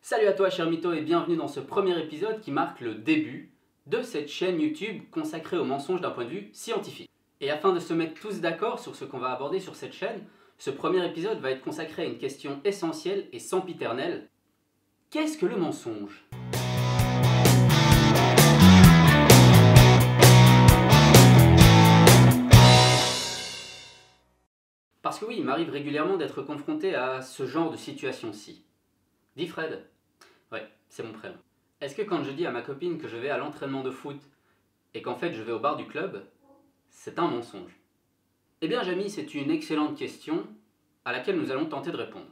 Salut à toi cher mytho et bienvenue dans ce premier épisode qui marque le début de cette chaîne YouTube consacrée aux mensonges d'un point de vue scientifique. Et afin de se mettre tous d'accord sur ce qu'on va aborder sur cette chaîne, ce premier épisode va être consacré à une question essentielle et sempiternelle. Qu'est-ce que le mensonge ? Parce que oui, il m'arrive régulièrement d'être confronté à ce genre de situation-ci. Dis Fred. Ouais, c'est mon prénom. Est-ce que quand je dis à ma copine que je vais à l'entraînement de foot et qu'en fait je vais au bar du club, c'est un mensonge? Eh bien Jamy, c'est une excellente question à laquelle nous allons tenter de répondre.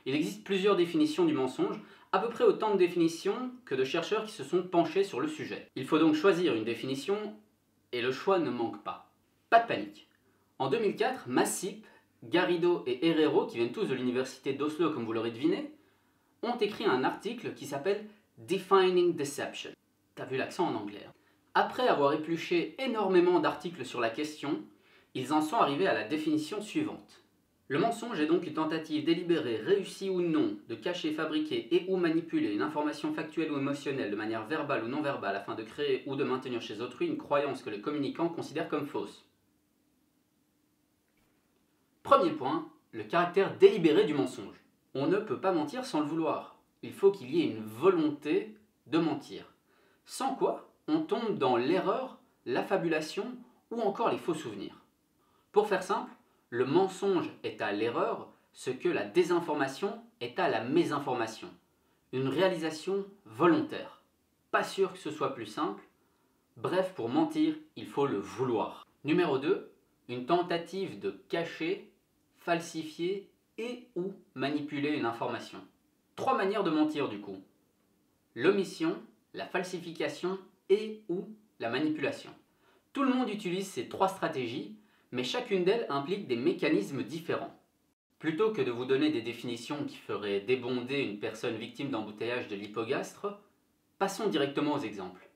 Il existe plusieurs définitions du mensonge, à peu près autant de définitions que de chercheurs qui se sont penchés sur le sujet. Il faut donc choisir une définition et le choix ne manque pas. Pas de panique. En 2004, Massip, Garrido et Herrero, qui viennent tous de l'université d'Oslo comme vous l'aurez deviné, ont écrit un article qui s'appelle Defining Deception. T'as vu l'accent en anglais. Hein. Après avoir épluché énormément d'articles sur la question, ils en sont arrivés à la définition suivante. Le mensonge est donc une tentative délibérée, réussie ou non, de cacher, fabriquer et ou manipuler une information factuelle ou émotionnelle de manière verbale ou non verbale afin de créer ou de maintenir chez autrui une croyance que les communicants considèrent comme fausse. Premier point, le caractère délibéré du mensonge. On ne peut pas mentir sans le vouloir. Il faut qu'il y ait une volonté de mentir. Sans quoi, on tombe dans l'erreur, l'affabulation ou encore les faux souvenirs. Pour faire simple, le mensonge est à l'erreur ce que la désinformation est à la mésinformation. Une réalisation volontaire. Pas sûr que ce soit plus simple. Bref, pour mentir, il faut le vouloir. Numéro 2, une tentative de cacher, falsifier et ou manipuler une information. 3 manières de mentir du coup. L'omission, la falsification et ou la manipulation. Tout le monde utilise ces 3 stratégies, mais chacune d'elles implique des mécanismes différents. Plutôt que de vous donner des définitions qui feraient débonder une personne victime d'embouteillage de l'hypogastre, passons directement aux exemples.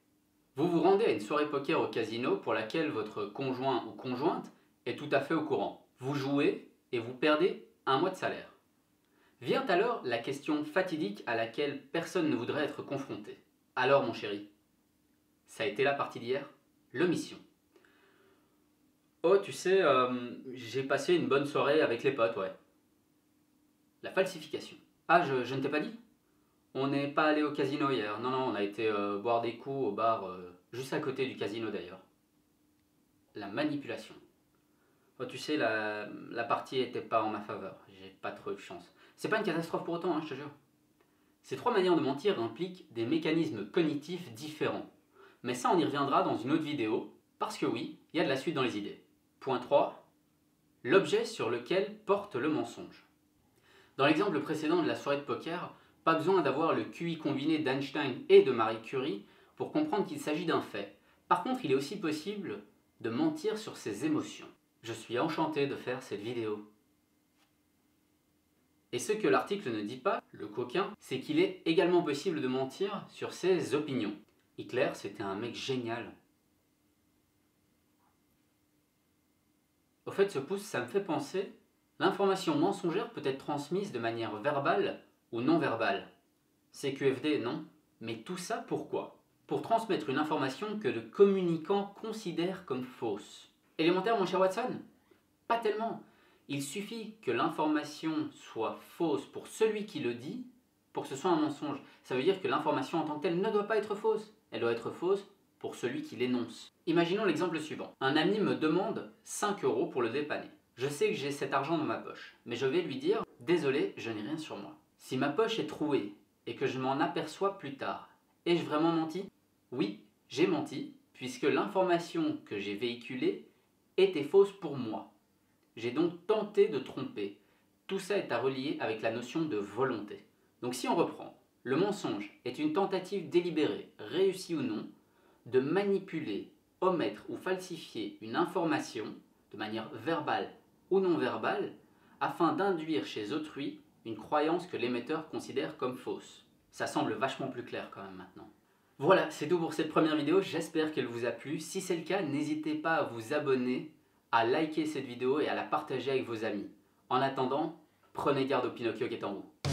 Vous vous rendez à une soirée poker au casino pour laquelle votre conjoint ou conjointe est tout à fait au courant. Vous jouez et vous perdez un mois de salaire. Vient alors la question fatidique à laquelle personne ne voudrait être confronté. Alors mon chéri, ça a été la partie d'hier? L'omission. Oh tu sais, j'ai passé une bonne soirée avec les potes, ouais. La falsification. Ah je ne t'ai pas dit? On n'est pas allé au casino hier, non on a été boire des coups au bar juste à côté du casino d'ailleurs. La manipulation. Oh, tu sais, la partie était pas en ma faveur, j'ai pas trop eu de chance. C'est pas une catastrophe pour autant, hein, je te jure. Ces 3 manières de mentir impliquent des mécanismes cognitifs différents. Mais ça, on y reviendra dans une autre vidéo, parce que oui, il y a de la suite dans les idées. Point 3. L'objet sur lequel porte le mensonge. Dans l'exemple précédent de la soirée de poker, pas besoin d'avoir le QI combiné d'Einstein et de Marie Curie pour comprendre qu'il s'agit d'un fait. Par contre, il est aussi possible de mentir sur ses émotions. Je suis enchanté de faire cette vidéo. Et ce que l'article ne dit pas, le coquin, c'est qu'il est également possible de mentir sur ses opinions. Hitler, c'était un mec génial. Au fait, ce pouce, ça me fait penser, l'information mensongère peut être transmise de manière verbale ou non verbale. CQFD, non. Mais tout ça pourquoi? Pour transmettre une information que le communicant considère comme fausse. Élémentaire mon cher Watson? Pas tellement. Il suffit que l'information soit fausse pour celui qui le dit pour que ce soit un mensonge. Ça veut dire que l'information en tant que telle ne doit pas être fausse. Elle doit être fausse pour celui qui l'énonce. Imaginons l'exemple suivant. Un ami me demande 5 € pour le dépanner. Je sais que j'ai cet argent dans ma poche, mais je vais lui dire « Désolé, je n'ai rien sur moi ». Si ma poche est trouée et que je m'en aperçois plus tard, ai-je vraiment menti? Oui, j'ai menti, puisque l'information que j'ai véhiculée était fausse pour moi. J'ai donc tenté de tromper. Tout ça est à relier avec la notion de volonté. Donc si on reprend, le mensonge est une tentative délibérée, réussie ou non, de manipuler, omettre ou falsifier une information de manière verbale ou non verbale afin d'induire chez autrui une croyance que l'émetteur considère comme fausse. Ça semble vachement plus clair quand même maintenant. Voilà, c'est tout pour cette première vidéo, j'espère qu'elle vous a plu. Si c'est le cas, n'hésitez pas à vous abonner, à liker cette vidéo et à la partager avec vos amis. En attendant, prenez garde au Pinocchio qui est en vous.